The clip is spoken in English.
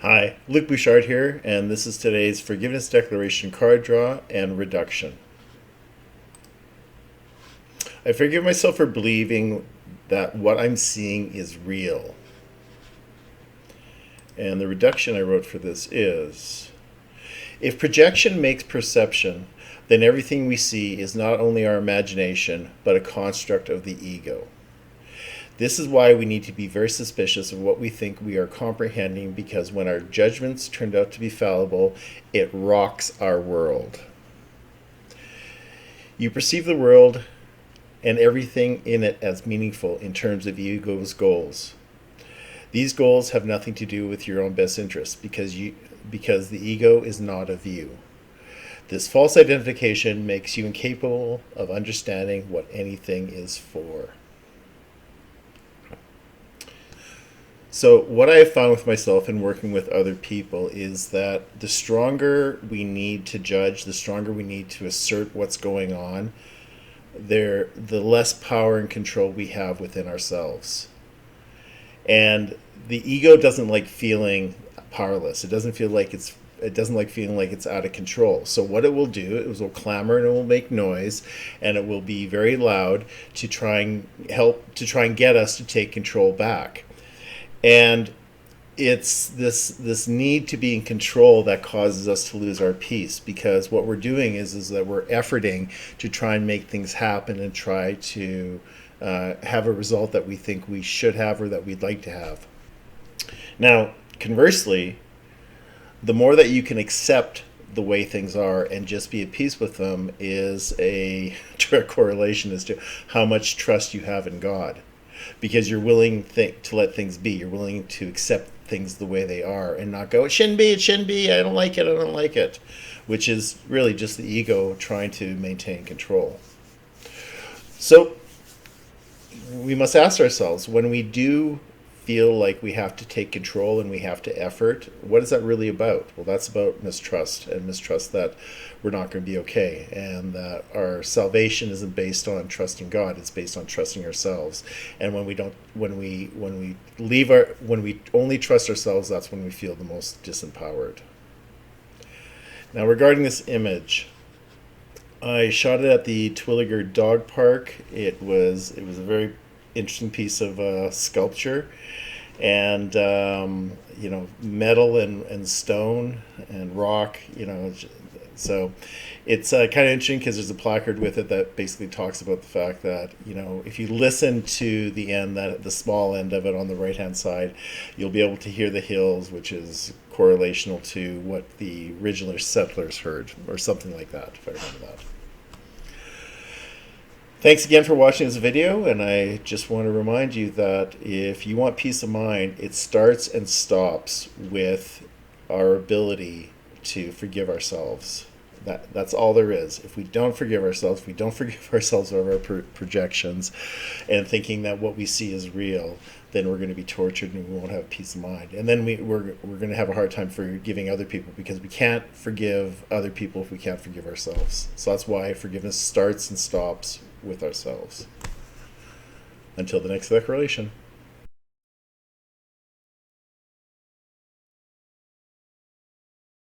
Hi, Luc Bouchard here, and this is today's Forgiveness Declaration card draw and reduction. I forgive myself for believing that what I'm seeing is real. And the reduction I wrote for this is, if projection makes perception, then everything we see is not only our imagination, but a construct of the ego. This is why we need to be very suspicious of what we think we are comprehending, because when our judgments turned out to be fallible, it rocks our world. You perceive the world and everything in it as meaningful in terms of ego's goals. These goals have nothing to do with your own best interests because the ego is not of you. This false identification makes you incapable of understanding what anything is for. So what I have found with myself and working with other people is that the stronger we need to judge, the stronger we need to assert what's going on, the less power and control we have within ourselves. And the ego doesn't like feeling powerless. It doesn't like feeling like it's out of control. So what it will do is it will clamor and it will make noise, and it will be very loud to try and get us to take control back. And it's this need to be in control that causes us to lose our peace, because what we're doing is that we're efforting to try and make things happen and try to have a result that we think we should have or that we'd like to have. Now, conversely, the more that you can accept the way things are and just be at peace with them is a direct correlation as to how much trust you have in God. Because you're willing to let things be. You're willing to accept things the way they are and not go, it shouldn't be, I don't like it, which is really just the ego trying to maintain control. So we must ask ourselves, when we do feel like we have to take control and we have to effort, what is that really about? Well, that's about mistrust, and mistrust that we're not going to be okay, and that our salvation isn't based on trusting God, it's based on trusting ourselves. And when we only trust ourselves, that's when we feel the most disempowered. Now, regarding this image, I shot it at the Twilliger Dog Park. It was a very interesting piece of sculpture, and metal and stone and rock, so it's kind of interesting because there's a placard with it that basically talks about the fact that, if you listen to the end, that the small end of it on the right hand side, you'll be able to hear the hills, which is correlational to what the original settlers heard, or something like that, if I remember that. Thanks again for watching this video, and I just want to remind you that if you want peace of mind, it starts and stops with our ability to forgive ourselves. That's all there is. If we don't forgive ourselves, of our projections and thinking that what we see is real, then we're going to be tortured and we won't have peace of mind. And then we're going to have a hard time forgiving other people, because we can't forgive other people if we can't forgive ourselves. So that's why forgiveness starts and stops with ourselves. Until the next declaration.